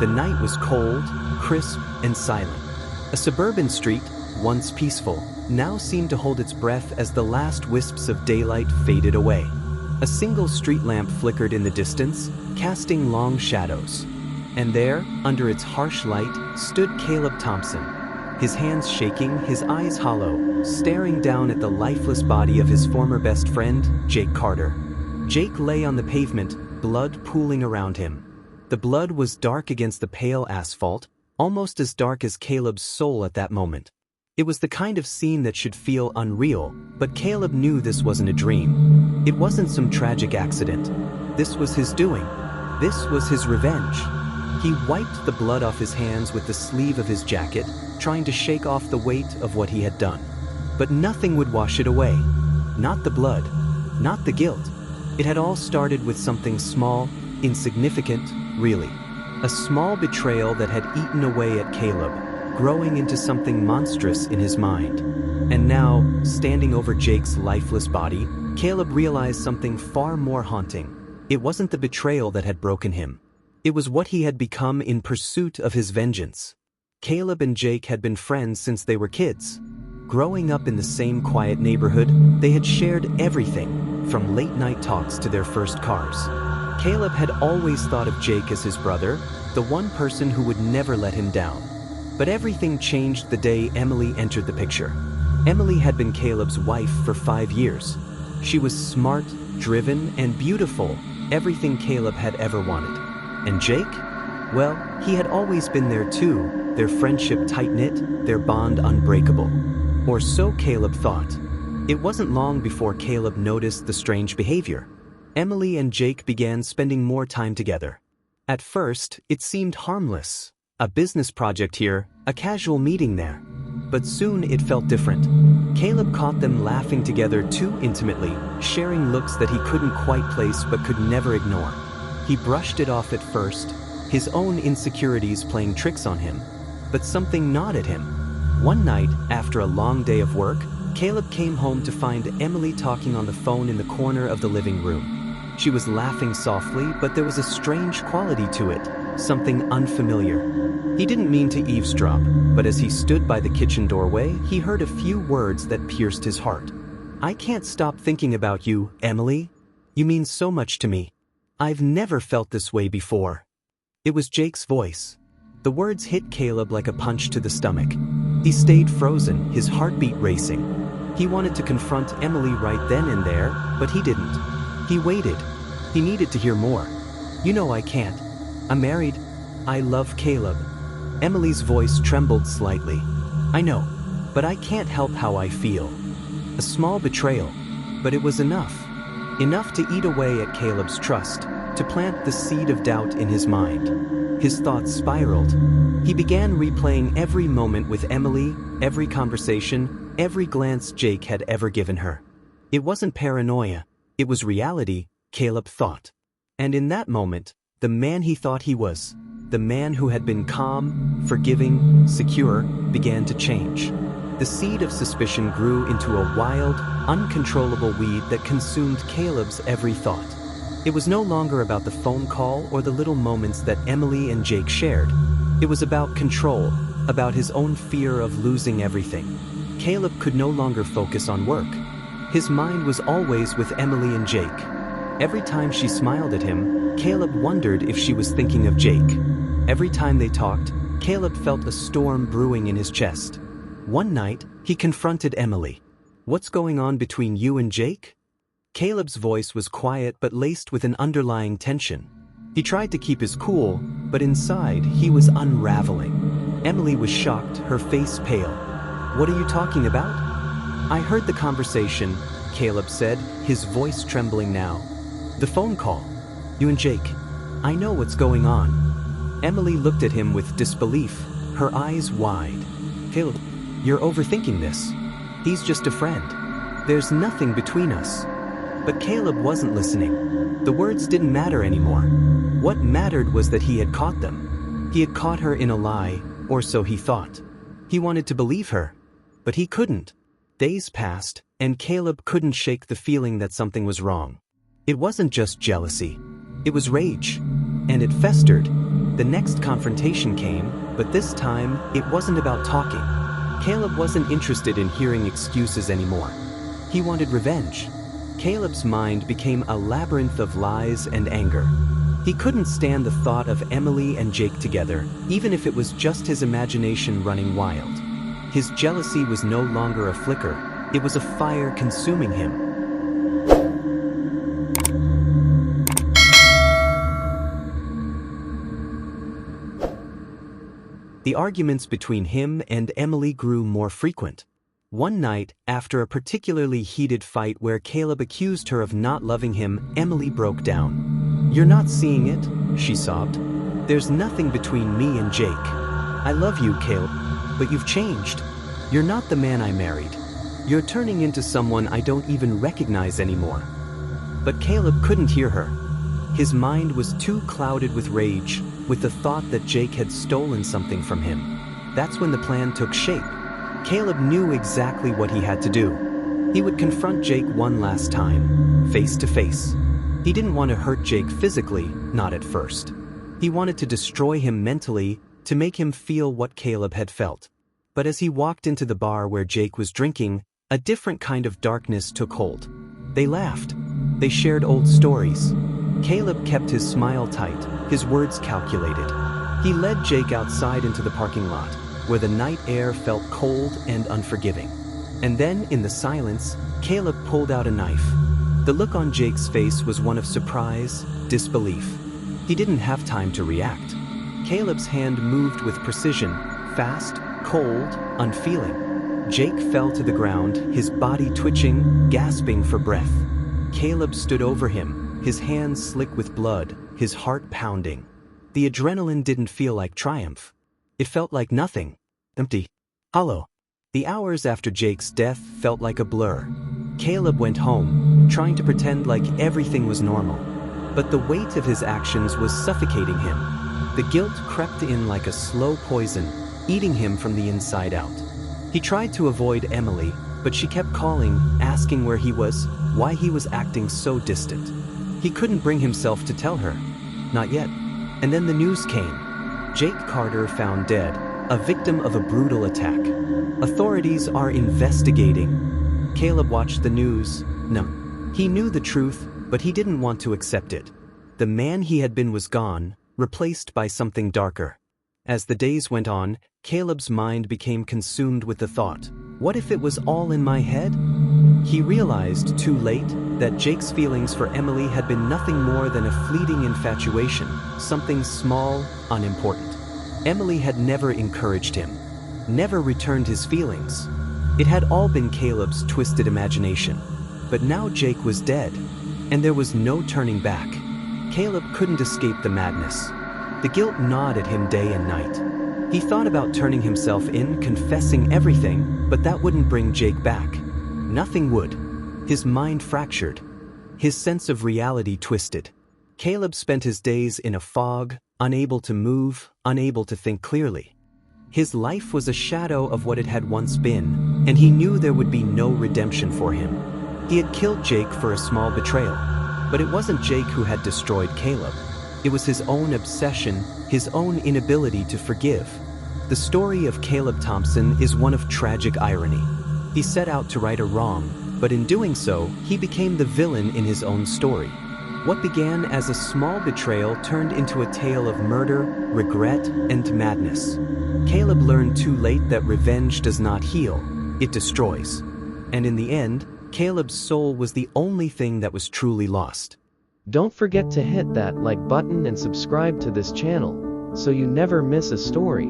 The night was cold, crisp, and silent. A suburban street, once peaceful, now seemed to hold its breath as the last wisps of daylight faded away. A single street lamp flickered in the distance, casting long shadows. And there, under its harsh light, stood Caleb Thompson, his hands shaking, his eyes hollow, staring down at the lifeless body of his former best friend, Jake Carter. Jake lay on the pavement, blood pooling around him. The blood was dark against the pale asphalt, almost as dark as Caleb's soul at that moment. It was the kind of scene that should feel unreal, but Caleb knew this wasn't a dream. It wasn't some tragic accident. This was his doing. This was his revenge. He wiped the blood off his hands with the sleeve of his jacket, trying to shake off the weight of what he had done. But nothing would wash it away. Not the blood. Not the guilt. It had all started with something small, insignificant, really. A small betrayal that had eaten away at Caleb, growing into something monstrous in his mind. And now, standing over Jake's lifeless body, Caleb realized something far more haunting. It wasn't the betrayal that had broken him. It was what he had become in pursuit of his vengeance. Caleb and Jake had been friends since they were kids. Growing up in the same quiet neighborhood, they had shared everything, from late-night talks to their first cars. Caleb had always thought of Jake as his brother, the one person who would never let him down. But everything changed the day Emily entered the picture. Emily had been Caleb's wife for 5 years. She was smart, driven, and beautiful, everything Caleb had ever wanted. And Jake? Well, he had always been there too, their friendship tight-knit, their bond unbreakable. Or so Caleb thought. It wasn't long before Caleb noticed the strange behavior. Emily and Jake began spending more time together. At first, it seemed harmless. A business project here, a casual meeting there. But soon it felt different. Caleb caught them laughing together too intimately, sharing looks that he couldn't quite place but could never ignore. He brushed it off at first, his own insecurities playing tricks on him. But something gnawed at him. One night, after a long day of work, Caleb came home to find Emily talking on the phone in the corner of the living room. She was laughing softly, but there was a strange quality to it, something unfamiliar. He didn't mean to eavesdrop, but as he stood by the kitchen doorway, he heard a few words that pierced his heart. "I can't stop thinking about you, Emily. You mean so much to me. I've never felt this way before." It was Jake's voice. The words hit Caleb like a punch to the stomach. He stayed frozen, his heartbeat racing. He wanted to confront Emily right then and there, but he didn't. He waited. He needed to hear more. "You know I can't. I'm married. I love Caleb." Emily's voice trembled slightly. "I know, but I can't help how I feel." A small betrayal, but it was enough. Enough to eat away at Caleb's trust, to plant the seed of doubt in his mind. His thoughts spiraled. He began replaying every moment with Emily, every conversation, every glance Jake had ever given her. It wasn't paranoia. It was reality, Caleb thought. And in that moment, the man he thought he was, the man who had been calm, forgiving, secure, began to change. The seed of suspicion grew into a wild, uncontrollable weed that consumed Caleb's every thought. It was no longer about the phone call or the little moments that Emily and Jake shared. It was about control, about his own fear of losing everything. Caleb could no longer focus on work. His mind was always with Emily and Jake. Every time she smiled at him, Caleb wondered if she was thinking of Jake. Every time they talked, Caleb felt a storm brewing in his chest. One night, he confronted Emily. "What's going on between you and Jake?" Caleb's voice was quiet but laced with an underlying tension. He tried to keep his cool, but inside, he was unraveling. Emily was shocked, her face pale. "What are you talking about?" "I heard the conversation," Caleb said, his voice trembling now. "The phone call. You and Jake. I know what's going on." Emily looked at him with disbelief, her eyes wide. "Caleb, you're overthinking this. He's just a friend. There's nothing between us." But Caleb wasn't listening. The words didn't matter anymore. What mattered was that he had caught them. He had caught her in a lie, or so he thought. He wanted to believe her, but he couldn't. Days passed, and Caleb couldn't shake the feeling that something was wrong. It wasn't just jealousy. It was rage. And it festered. The next confrontation came, but this time, it wasn't about talking. Caleb wasn't interested in hearing excuses anymore. He wanted revenge. Caleb's mind became a labyrinth of lies and anger. He couldn't stand the thought of Emily and Jake together, even if it was just his imagination running wild. His jealousy was no longer a flicker, it was a fire consuming him. The arguments between him and Emily grew more frequent. One night, after a particularly heated fight where Caleb accused her of not loving him, Emily broke down. "You're not seeing it," she sobbed. "There's nothing between me and Jake. I love you, Caleb, but you've changed. You're not the man I married. You're turning into someone I don't even recognize anymore." But Caleb couldn't hear her. His mind was too clouded with rage, with the thought that Jake had stolen something from him. That's when the plan took shape. Caleb knew exactly what he had to do. He would confront Jake one last time, face to face. He didn't want to hurt Jake physically, not at first. He wanted to destroy him mentally, to make him feel what Caleb had felt. But as he walked into the bar where Jake was drinking, a different kind of darkness took hold. They laughed. They shared old stories. Caleb kept his smile tight, his words calculated. He led Jake outside into the parking lot, where the night air felt cold and unforgiving. And then, in the silence, Caleb pulled out a knife. The look on Jake's face was one of surprise, disbelief. He didn't have time to react. Caleb's hand moved with precision, fast, cold, unfeeling. Jake fell to the ground, his body twitching, gasping for breath. Caleb stood over him, his hands slick with blood, his heart pounding. The adrenaline didn't feel like triumph. It felt like nothing. Empty. Hollow. The hours after Jake's death felt like a blur. Caleb went home, trying to pretend like everything was normal. But the weight of his actions was suffocating him. The guilt crept in like a slow poison, eating him from the inside out. He tried to avoid Emily, but she kept calling, asking where he was, why he was acting so distant. He couldn't bring himself to tell her. Not yet. And then the news came. Jake Carter found dead, a victim of a brutal attack. Authorities are investigating. Caleb watched the news. No. He knew the truth, but he didn't want to accept it. The man he had been was gone, replaced by something darker. As the days went on, Caleb's mind became consumed with the thought, what if it was all in my head? He realized, too late, that Jake's feelings for Emily had been nothing more than a fleeting infatuation, something small, unimportant. Emily had never encouraged him, never returned his feelings. It had all been Caleb's twisted imagination. But now Jake was dead, and there was no turning back. Caleb couldn't escape the madness. The guilt gnawed at him day and night. He thought about turning himself in, confessing everything, but that wouldn't bring Jake back. Nothing would. His mind fractured. His sense of reality twisted. Caleb spent his days in a fog, unable to move, unable to think clearly. His life was a shadow of what it had once been, and he knew there would be no redemption for him. He had killed Jake for a small betrayal, but it wasn't Jake who had destroyed Caleb. It was his own obsession, his own inability to forgive. The story of Caleb Thompson is one of tragic irony. He set out to right a wrong, but in doing so, he became the villain in his own story. What began as a small betrayal turned into a tale of murder, regret, and madness. Caleb learned too late that revenge does not heal, it destroys. And in the end, Caleb's soul was the only thing that was truly lost. Don't forget to hit that like button and subscribe to this channel, so you never miss a story.